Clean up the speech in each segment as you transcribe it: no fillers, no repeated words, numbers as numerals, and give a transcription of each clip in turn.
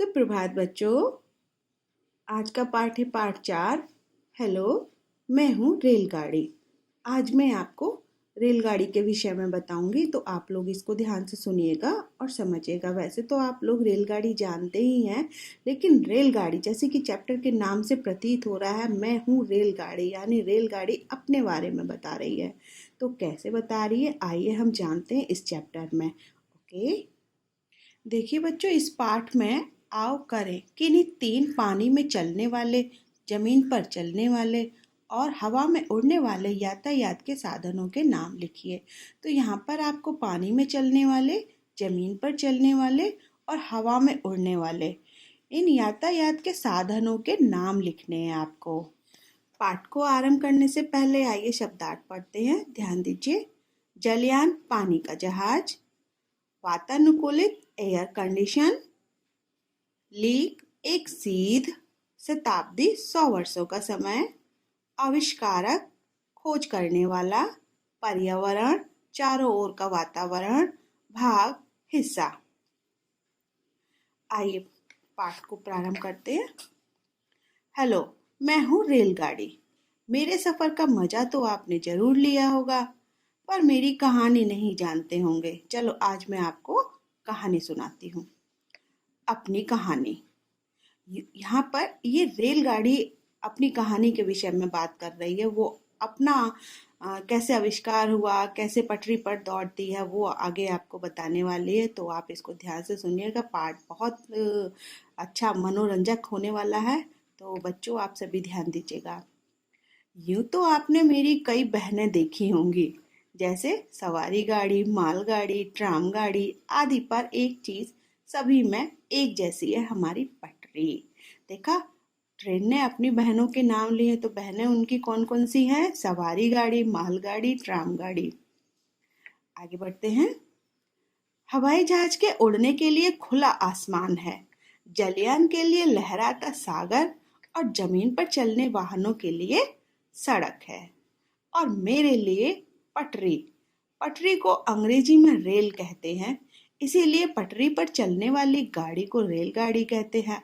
सुप्रभात बच्चों। आज का पाठ है पाठ 4। हेलो, मैं हूँ रेलगाड़ी। आज मैं आपको रेलगाड़ी के विषय में बताऊंगी, तो आप लोग इसको ध्यान से सुनिएगा और समझिएगा। वैसे तो आप लोग रेलगाड़ी जानते ही हैं, लेकिन रेलगाड़ी जैसे कि चैप्टर के नाम से प्रतीत हो रहा है, मैं हूँ रेलगाड़ी, यानी रेलगाड़ी अपने बारे में बता रही है। तो कैसे बता रही है, आइए हम जानते हैं इस चैप्टर में। ओके, देखिए बच्चों, इस पाठ में आओ करें कि इन्हीं 3 पानी में चलने वाले, जमीन पर चलने वाले और हवा में उड़ने वाले यातायात के साधनों के नाम लिखिए। तो यहाँ पर आपको पानी में चलने वाले, जमीन पर चलने वाले और हवा में उड़ने वाले इन यातायात के साधनों के नाम लिखने हैं आपको। पाठ को आरंभ करने से पहले आइए शब्दार्थ पढ़ते हैं, ध्यान दीजिए। जलयान पानी का जहाज, वातानुकूलित एयर कंडीशन, लीक एक सीध, शताब्दी 100 वर्षों का समय, आविष्कारक खोज करने वाला, पर्यावरण चारों ओर का वातावरण, भाग हिस्सा। आइए पाठ को प्रारंभ करते हैं। हेलो, मैं हूँ रेलगाड़ी। मेरे सफर का मजा तो आपने जरूर लिया होगा, पर मेरी कहानी नहीं जानते होंगे। चलो आज मैं आपको कहानी सुनाती हूँ। अपनी कहानी। यहाँ पर ये रेलगाड़ी अपनी कहानी के विषय में बात कर रही है। वो अपना कैसे आविष्कार हुआ, कैसे पटरी पर दौड़ती है, वो आगे आपको बताने वाली है। तो आप इसको ध्यान से सुनिएगा, पाठ बहुत अच्छा मनोरंजक होने वाला है। तो बच्चों आप सभी ध्यान दीजिएगा। यूं तो आपने मेरी कई बहनें देखी होंगी, जैसे सवारी गाड़ी, मालगाड़ी, ट्राम गाड़ी आदि, पर एक चीज सभी में एक जैसी है, हमारी पटरी। देखा, ट्रेन ने अपनी बहनों के नाम लिए, तो बहनें उनकी कौन कौन सी हैं? सवारी गाड़ी, मालगाड़ी, ट्राम गाड़ी। आगे बढ़ते हैं। हवाई जहाज के उड़ने के लिए खुला आसमान है, जलयान के लिए लहराता सागर और जमीन पर चलने वाहनों के लिए सड़क है, और मेरे लिए पटरी। पटरी को अंग्रेजी में रेल कहते हैं, इसीलिए पटरी पर चलने वाली गाड़ी को रेलगाड़ी कहते हैं।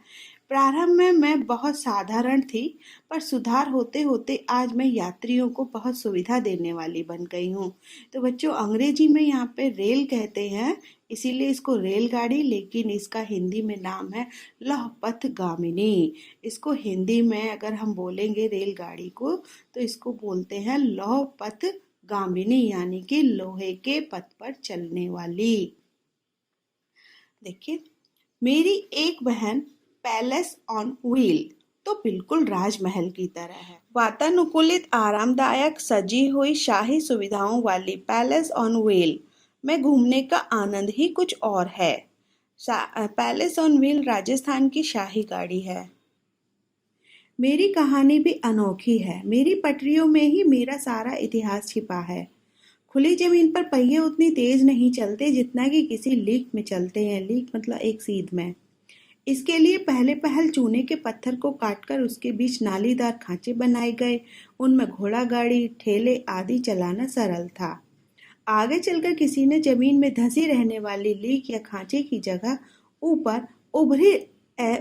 प्रारंभ में मैं बहुत साधारण थी, पर सुधार होते होते आज मैं यात्रियों को बहुत सुविधा देने वाली बन गई हूँ। तो बच्चों, अंग्रेजी में यहाँ पे रेल कहते हैं, इसीलिए इसको रेलगाड़ी, लेकिन इसका हिंदी में नाम है लौह पथ गामिनी। इसको हिंदी में अगर हम बोलेंगे रेलगाड़ी को, तो इसको बोलते हैं लौह पथ गामिनी, यानी कि लोहे के पथ पर चलने वाली। देखिए, मेरी एक बहन पैलेस ऑन व्हील, तो बिल्कुल राजमहल की तरह है। वातानुकूलित, आरामदायक, सजी हुई शाही सुविधाओं वाली पैलेस ऑन व्हील में घूमने का आनंद ही कुछ और है। पैलेस ऑन व्हील राजस्थान की शाही गाड़ी है। मेरी कहानी भी अनोखी है। मेरी पटरियों में ही मेरा सारा इतिहास छिपा है। खुली जमीन पर पहिए उतनी तेज नहीं चलते जितना कि किसी लीक में चलते हैं। लीक मतलब एक सीध में। इसके लिए पहले पहल चूने के पत्थर को काटकर उसके बीच नालीदार खांचे बनाए गए। उनमें घोड़ा गाड़ी, ठेले आदि चलाना सरल था। आगे चलकर किसी ने जमीन में धंसी रहने वाली लीक या खांचे की जगह ऊपर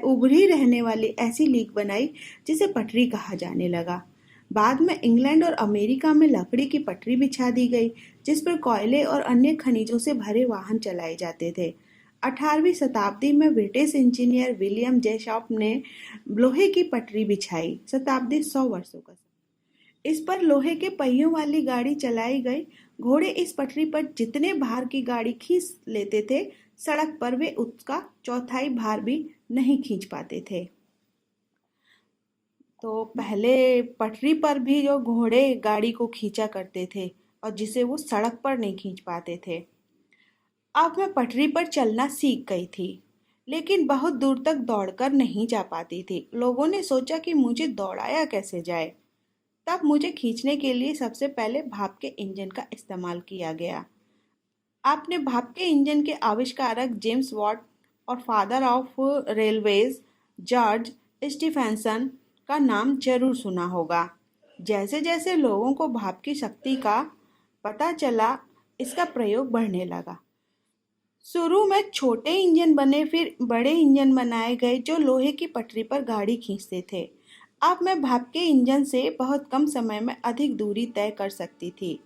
उभरी रहने वाली ऐसी लीक बनाई जिसे पटरी कहा जाने लगा। बाद में इंग्लैंड और अमेरिका में लकड़ी की पटरी बिछा दी गई, जिस पर कोयले और अन्य खनिजों से भरे वाहन चलाए जाते थे। 18वीं शताब्दी में ब्रिटिश इंजीनियर विलियम जेसॉप ने लोहे की पटरी बिछाई। शताब्दी 100 वर्षों का। इस पर लोहे के पहियों वाली गाड़ी चलाई गई। घोड़े इस पटरी पर जितने भार की गाड़ी खींच लेते थे, सड़क पर वे उसका चौथाई भार भी नहीं खींच पाते थे। तो पहले पटरी पर भी जो घोड़े गाड़ी को खींचा करते थे, और जिसे वो सड़क पर नहीं खींच पाते थे। अब मैं पटरी पर चलना सीख गई थी, लेकिन बहुत दूर तक दौड़कर नहीं जा पाती थी। लोगों ने सोचा कि मुझे दौड़ाया कैसे जाए। तब मुझे खींचने के लिए सबसे पहले भाप के इंजन का इस्तेमाल किया गया। आपने भाप के इंजन के आविष्कारक जेम्स वॉट और father of railways George Stephenson का नाम जरूर सुना होगा। जैसे जैसे लोगों को भाप की शक्ति का पता चला, इसका प्रयोग बढ़ने लगा। शुरू में छोटे इंजन बने, फिर बड़े इंजन बनाए गए जो लोहे की पटरी पर गाड़ी खींचते थे। अब मैं भाप के इंजन से बहुत कम समय में अधिक दूरी तय कर सकती थी।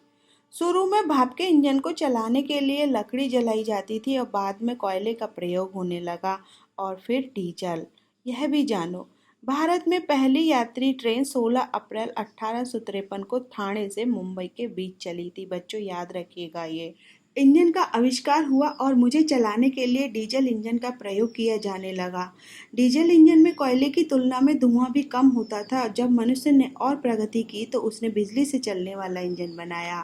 शुरू में भाप के इंजन को चलाने के लिए लकड़ी जलाई जाती थी और बाद में कोयले का प्रयोग होने लगा और फिर डीजल। यह भी जानो, भारत में पहली यात्री ट्रेन 16 अप्रैल 1853 को ठाणे से मुंबई के बीच चली थी। बच्चों याद रखिएगा ये। इंजन का आविष्कार हुआ और मुझे चलाने के लिए डीजल इंजन का प्रयोग किया जाने लगा। डीजल इंजन में कोयले की तुलना में धुआं भी कम होता था। जब मनुष्य ने और प्रगति की तो उसने बिजली से चलने वाला इंजन बनाया।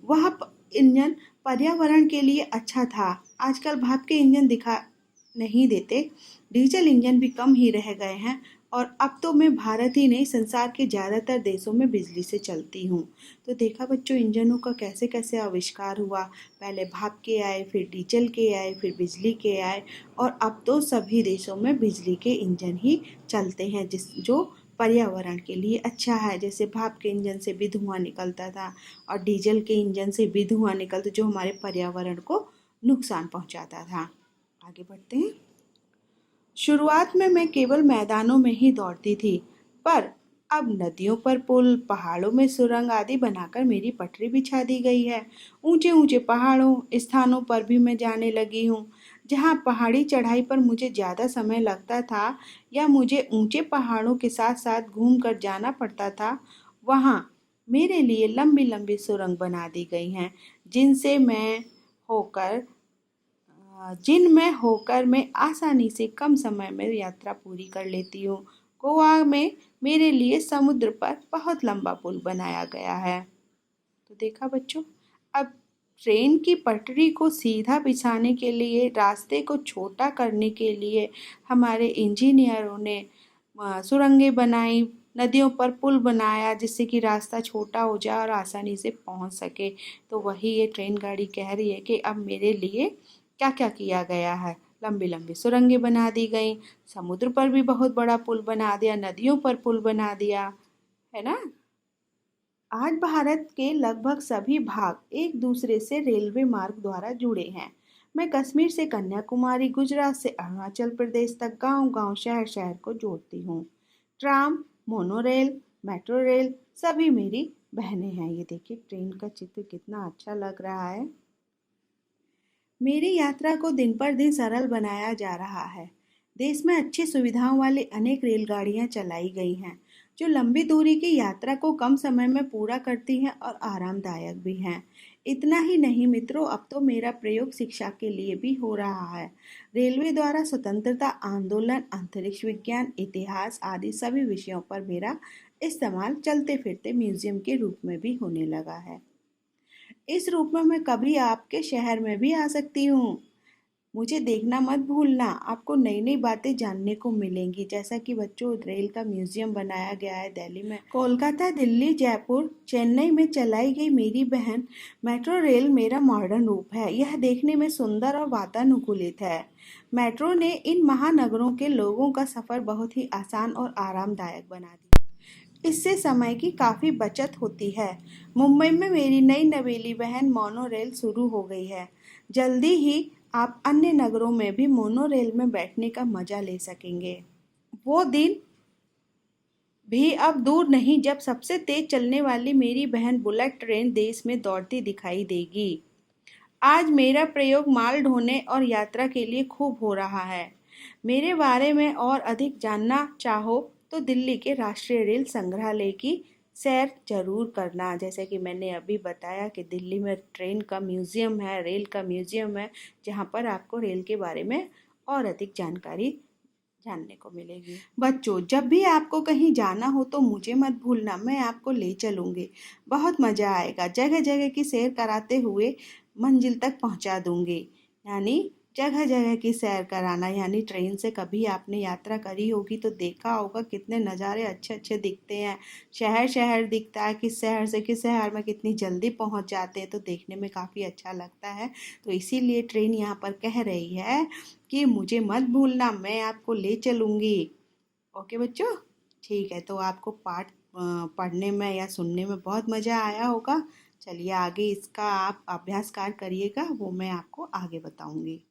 वह इंजन पर्यावरण के लिए अच्छा था। आजकल भाप के इंजन दिखा नहीं देते। डीजल इंजन भी कम ही रह गए हैं और अब तो मैं भारत ही नहीं, संसार के ज़्यादातर देशों में बिजली से चलती हूँ। तो देखा बच्चों, इंजनों का कैसे कैसे आविष्कार हुआ। पहले भाप के आए, फिर डीजल के आए, फिर बिजली के आए और अब तो सभी देशों में बिजली के इंजन ही चलते हैं, जो पर्यावरण के लिए अच्छा है। जैसे भाप के इंजन से भी धुआं निकलता था और डीजल के इंजन से भी धुआं निकलता, जो हमारे पर्यावरण को नुकसान पहुंचाता था। आगे बढ़ते हैं। शुरुआत में मैं केवल मैदानों में ही दौड़ती थी, पर अब नदियों पर पुल, पहाड़ों में सुरंग आदि बनाकर मेरी पटरी बिछा दी गई है। ऊंचे ऊंचे पहाड़ों स्थानों पर भी मैं जाने लगी हूँ। जहाँ पहाड़ी चढ़ाई पर मुझे ज़्यादा समय लगता था या मुझे ऊंचे पहाड़ों के साथ साथ घूम कर जाना पड़ता था, वहाँ मेरे लिए लंबी लंबी सुरंग बना दी गई हैं, जिनसे मैं होकर जिनमें होकर मैं आसानी से कम समय में यात्रा पूरी कर लेती हूँ। गोवा में मेरे लिए समुद्र पर बहुत लंबा पुल बनाया गया है। तो देखा बच्चों, अब ट्रेन की पटरी को सीधा बिछाने के लिए, रास्ते को छोटा करने के लिए हमारे इंजीनियरों ने सुरंगें बनाई, नदियों पर पुल बनाया जिससे कि रास्ता छोटा हो जाए और आसानी से पहुंच सके। तो वही ये ट्रेन गाड़ी कह रही है कि अब मेरे लिए क्या क्या किया गया है। लंबी लंबी सुरंगें बना दी गई, समुद्र पर भी बहुत बड़ा पुल बना दिया, नदियों पर पुल बना दिया, है ना। आज भारत के लगभग सभी भाग एक दूसरे से रेलवे मार्ग द्वारा जुड़े हैं। मैं कश्मीर से कन्याकुमारी, गुजरात से अरुणाचल प्रदेश तक गांव गांव, शहर शहर को जोड़ती हूँ। ट्राम, मोनोरेल, मेट्रो रेल सभी मेरी बहनें हैं। ये देखिए ट्रेन का चित्र कितना अच्छा लग रहा है। मेरी यात्रा को दिन पर दिन सरल बनाया जा रहा है। देश में अच्छी सुविधाओं वाली अनेक रेलगाड़ियां चलाई गई हैं, जो लंबी दूरी की यात्रा को कम समय में पूरा करती हैं और आरामदायक भी हैं। इतना ही नहीं मित्रों, अब तो मेरा प्रयोग शिक्षा के लिए भी हो रहा है। रेलवे द्वारा स्वतंत्रता आंदोलन, अंतरिक्ष विज्ञान, इतिहास आदि सभी विषयों पर मेरा इस्तेमाल चलते फिरते म्यूजियम के रूप में भी होने लगा है। इस रूप में मैं कभी आपके शहर में भी आ सकती हूँ। मुझे देखना मत भूलना, आपको नई नई बातें जानने को मिलेंगी। जैसा कि बच्चों रेल का म्यूजियम बनाया गया है दिल्ली में। कोलकाता, दिल्ली, जयपुर, चेन्नई में चलाई गई मेरी बहन मेट्रो रेल मेरा मॉडर्न रूप है। यह देखने में सुंदर और वातानुकूलित है। मेट्रो ने इन महानगरों के लोगों का सफर बहुत ही आसान और आरामदायक बना दिया। इससे समय की काफ़ी बचत होती है। मुंबई में मेरी नई नवेली बहन मोनो रेल शुरू हो गई है। जल्दी ही आप अन्य नगरों में भी मोनो रेल में बैठने का मजा ले सकेंगे। वो दिन भी अब दूर नहीं जब सबसे तेज चलने वाली मेरी बहन बुलेट ट्रेन देश में दौड़ती दिखाई देगी। आज मेरा प्रयोग माल ढोने और यात्रा के लिए खूब हो रहा है। मेरे बारे में और अधिक जानना चाहो तो दिल्ली के राष्ट्रीय रेल संग्रहालय की सैर जरूर करना। जैसे कि मैंने अभी बताया कि दिल्ली में ट्रेन का म्यूज़ियम है, रेल का म्यूज़ियम है, जहाँ पर आपको रेल के बारे में और अधिक जानकारी जानने को मिलेगी। बच्चों जब भी आपको कहीं जाना हो तो मुझे मत भूलना, मैं आपको ले चलूँगी। बहुत मज़ा आएगा। जगह जगह की सैर कराते हुए मंजिल तक पहुँचा दूँगी। यानी जगह जगह की सैर कराना, यानी ट्रेन से कभी आपने यात्रा करी होगी तो देखा होगा कितने नज़ारे अच्छे अच्छे दिखते हैं। शहर शहर दिखता है, किस शहर से किस शहर में कितनी जल्दी पहुँच जाते हैं, तो देखने में काफ़ी अच्छा लगता है। तो इसीलिए ट्रेन यहाँ पर कह रही है कि मुझे मत भूलना, मैं आपको ले चलूँगी। ओके बच्चों, ठीक है। तो आपको पाठ पढ़ने में या सुनने में बहुत मज़ा आया होगा। चलिए आगे इसका आप अभ्यास कार्य करिएगा, वो मैं आपको आगे बताऊंगी।